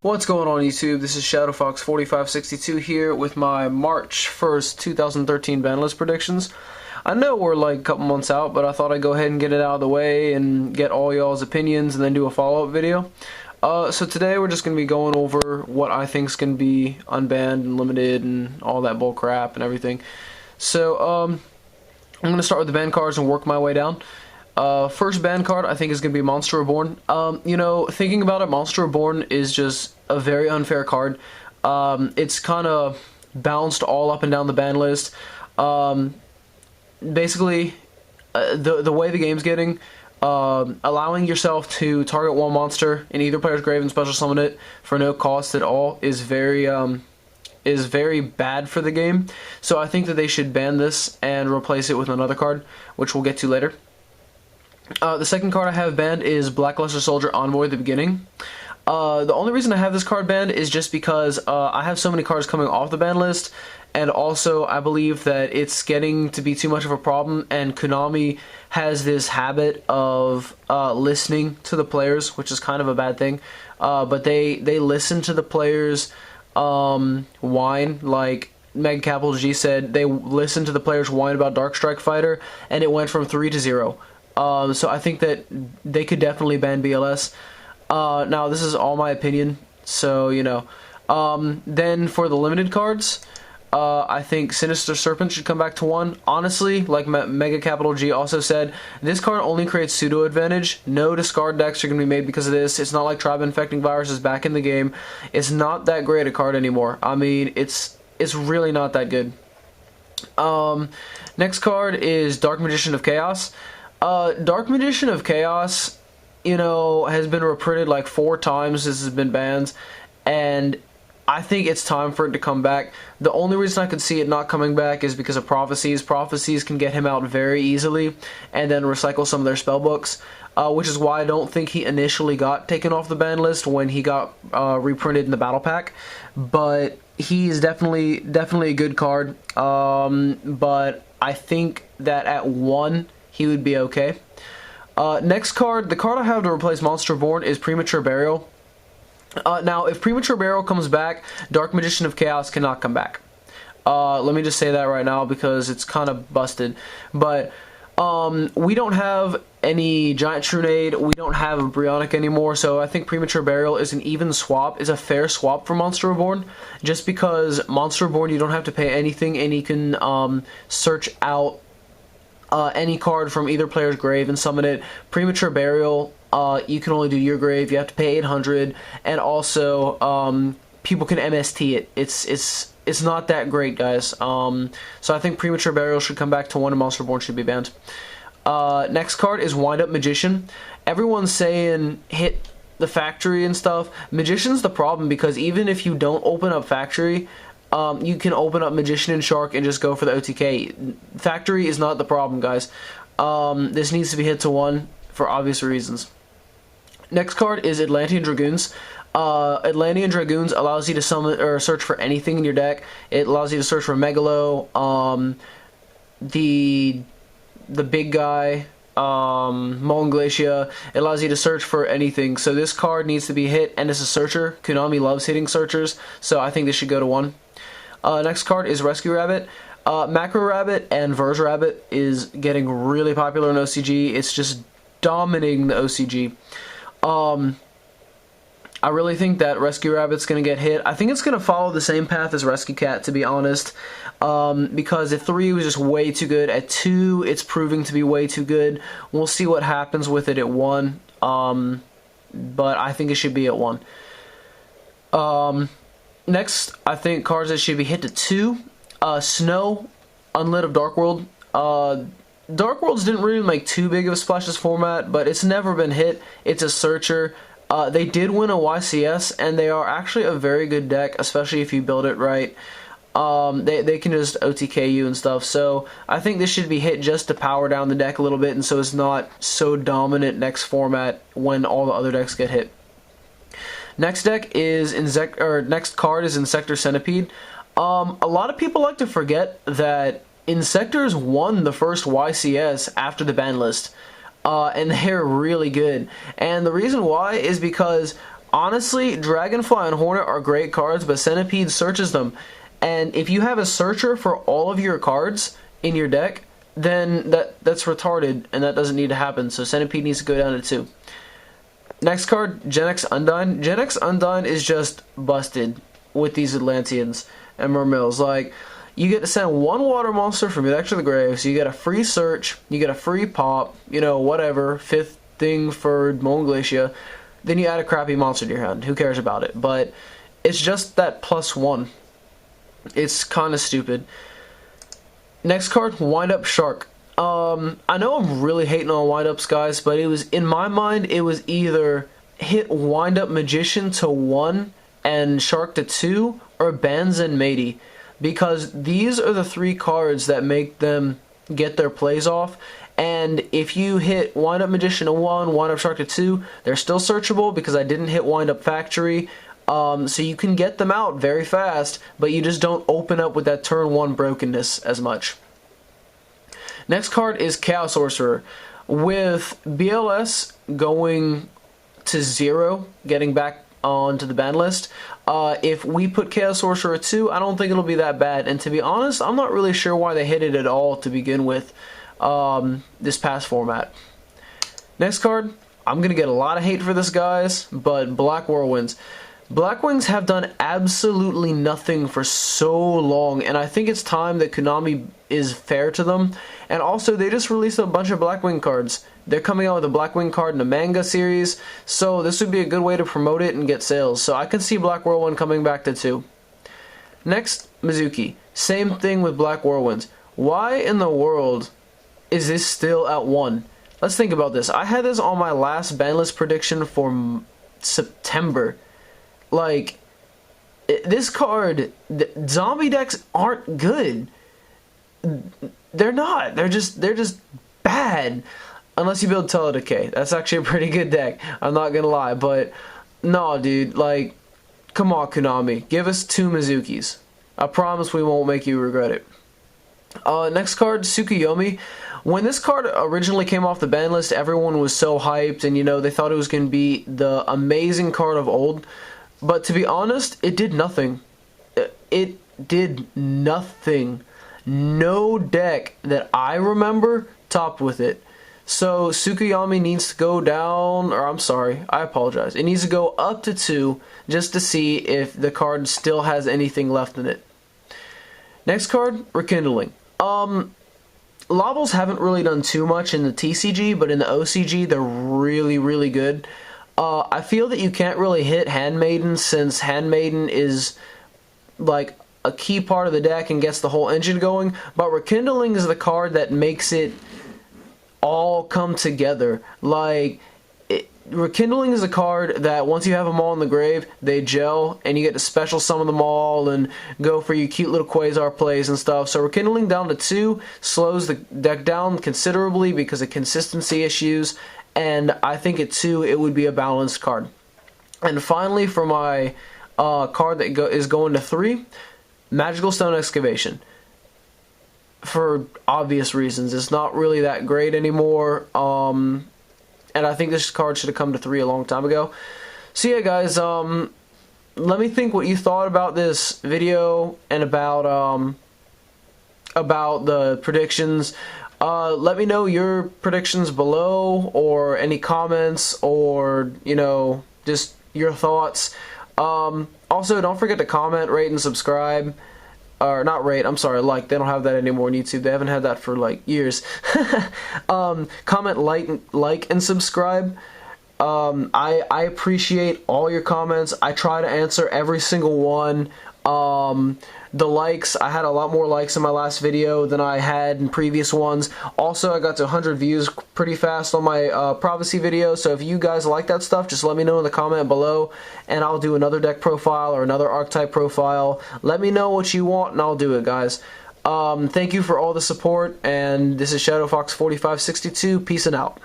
What's going on YouTube? This is ShadowFox4562 here with my March 1st, 2013 banlist predictions. I know we're like a couple months out, but I thought I'd go ahead and get it out of the way and get all y'all's opinions and then do a follow-up video. So today we're just going to be going over what I think is going to be unbanned and limited and all that bull crap and everything. So I'm going to start with the banned cards and work my way down. First banned card I think is going to be Monster Reborn. Thinking about it, Monster Reborn is just a very unfair card. It's kind of bounced all up and down the ban list. Basically, the way the game's getting, allowing yourself to target one monster in either player's grave and special summon it for no cost at all is very bad for the game. So I think that they should ban this and replace it with another card, which we'll get to later. The second card I have banned is Blackluster Soldier Envoy at the beginning. The only reason I have this card banned is just because I have so many cards coming off the ban list, and also I believe that it's getting to be too much of a problem, and Konami has this habit of listening to the players, which is kind of a bad thing, but they listen to the players' whine. Like Mega Capital G said, they listened to the players' whine about Dark Strike Fighter, and it went from 3 to 0. So I think that they could definitely ban BLS. Now, this is all my opinion, so, you know. Then for the limited cards, I think Sinister Serpent should come back to 1. Honestly, like Mega Capital G also said, this card only creates pseudo advantage. No discard decks are going to be made because of this. It's not like Tribe Infecting Virus is back in the game. It's not that great a card anymore. I mean, it's really not that good. Next card is Dark Magician of Chaos. Dark Magician of Chaos, has been reprinted like 4 times. This has been banned, and I think it's time for it to come back. The only reason I could see it not coming back is because of Prophecies. Prophecies can get him out very easily and then recycle some of their spellbooks, which is why I don't think he initially got taken off the ban list when he got reprinted in the battle pack. But he's definitely a good card, but I think that at 1 he would be okay. Next card, the card I have to replace Monster Reborn is Premature Burial. Now, if Premature Burial comes back, Dark Magician of Chaos cannot come back. Let me just say that right now because it's kind of busted. But we don't have any Giant Trunade, we don't have a Brionic anymore, so I think Premature Burial is an even swap, is a fair swap for Monster Reborn, just because Monster Reborn you don't have to pay anything and you can search out any card from either player's grave and summon it. Premature Burial, you can only do your grave. You have to pay 800, and also people can MST it. It's not that great, guys. So I think Premature Burial should come back to 1, and Monster Reborn should be banned. Next card is Wind Up Magician. Everyone's saying hit the factory and stuff. Magician's the problem because even if you don't open up factory, you can open up Magician and Shark and just go for the OTK. Factory is not the problem, guys. This needs to be hit to 1 for obvious reasons. Next card is Atlantean Dragoons. Atlantean Dragoons allows you to summon or search for anything in your deck. It allows you to search for Megalo, the big guy, Molten Glacia. It allows you to search for anything. So this card needs to be hit, and it's a searcher. Konami loves hitting searchers, so I think this should go to 1. Next card is Rescue Rabbit. Macro Rabbit and Verge Rabbit is getting really popular in OCG. It's just dominating the OCG. I really think that Rescue Rabbit's going to get hit. I think it's going to follow the same path as Rescue Cat, to be honest, because at 3 it was just way too good. At 2 it's proving to be way too good. We'll see what happens with it at 1, but I think it should be at 1. Next, I think cards that should be hit to 2. Snow, Unlit of Dark World. Dark Worlds didn't really make too big of a splash this format, but it's never been hit. It's a searcher. They did win a YCS, and they are actually a very good deck, especially if you build it right. They can just OTK you and stuff, so I think this should be hit just to power down the deck a little bit, and so it's not so dominant next format when all the other decks get hit. Next card is Insector Centipede. A lot of people like to forget that Insectors won the first YCS after the ban list. And they're really good. And the reason why is because Honestly, Dragonfly and Hornet are great cards, but Centipede searches them. And if you have a searcher for all of your cards in your deck, then that's retarded, and that doesn't need to happen. So Centipede needs to go down to 2. Next card, Gen X Undyne. Gen X Undyne is just busted with these Atlanteans and Mermills. Like, you get to send 1 water monster from your deck to the grave, so you get a free search, you get a free pop, you know, whatever, 5th thing for Molten Glacia. Then you add a crappy monster to your hand. Who cares about it? But it's just that +1. It's kind of stupid. Next card, Wind Up Shark. I know I'm really hating on wind-ups, guys, but it was, in my mind, it was either hit Wind-Up Magician to 1 and Shark to 2, or Banz and Matey, because these are the 3 cards that make them get their plays off. And if you hit Wind-Up Magician to 1, Wind-Up Shark to 2, they're still searchable because I didn't hit Wind-Up Factory. So you can get them out very fast, but you just don't open up with that turn 1 brokenness as much. Next card is Chaos Sorcerer. With BLS going to 0, getting back onto the ban list, if we put Chaos Sorcerer 2, I don't think it'll be that bad. And to be honest, I'm not really sure why they hit it at all to begin with this past format. Next card, I'm going to get a lot of hate for this, guys, but Black Whirlwinds. Blackwings have done absolutely nothing for so long, and I think it's time that Konami is fair to them. And also, they just released a bunch of Blackwing cards. They're coming out with a Blackwing card in a manga series, so this would be a good way to promote it and get sales. So I can see Black Whirlwind coming back to 2. Next, Mizuki. Same thing with Black Whirlwinds. Why in the world is this still at 1? Let's think about this. I had this on my last ban list prediction for September. Like, this card, zombie decks aren't good. They're not. They're just bad. Unless you build Teledecay. That's actually a pretty good deck. I'm not gonna lie. But, no, dude. Like, come on, Konami. Give us 2 Mizukis. I promise we won't make you regret it. Next card, Tsukuyomi. When this card originally came off the ban list, everyone was so hyped. And, you know, they thought it was going to be the amazing card of old. But to be honest, it did nothing. It did nothing. No deck that I remember topped with it. So Tsukuyomi needs to go down, or I'm sorry, I apologize. It needs to go up to 2 just to see if the card still has anything left in it. Next card, Rekindling. Lobbles haven't really done too much in the TCG, but in the OCG, they're really, really good. I feel that you can't really hit Handmaiden, since Handmaiden is like a key part of the deck and gets the whole engine going, but Rekindling is the card that makes it all come together. Like, Rekindling is a card that once you have them all in the grave, they gel, and you get to special summon them all and go for your cute little Quasar plays and stuff. So Rekindling down to 2 slows the deck down considerably because of consistency issues, and I think at 2 it would be a balanced card. And finally, for my card that is going to 3, Magical Stone Excavation. For obvious reasons, it's not really that great anymore. And I think this card should have come to 3 a long time ago. So yeah, guys, let me think what you thought about this video and about the predictions. Let me know your predictions below, or any comments, or, you know, just your thoughts. Also, don't forget to comment, rate, and subscribe. Or not rate, I'm sorry, like. They don't have that anymore on YouTube. They haven't had that for like years. Comment, like, and subscribe. I appreciate all your comments. I try to answer every single one. The likes, I had a lot more likes in my last video than I had in previous ones. Also, I got to 100 views pretty fast on my privacy video, so if you guys like that stuff, just let me know in the comment below, and I'll do another deck profile or another archetype profile. Let me know what you want, and I'll do it, guys. Thank you for all the support, and this is ShadowFox4562. Peace and out.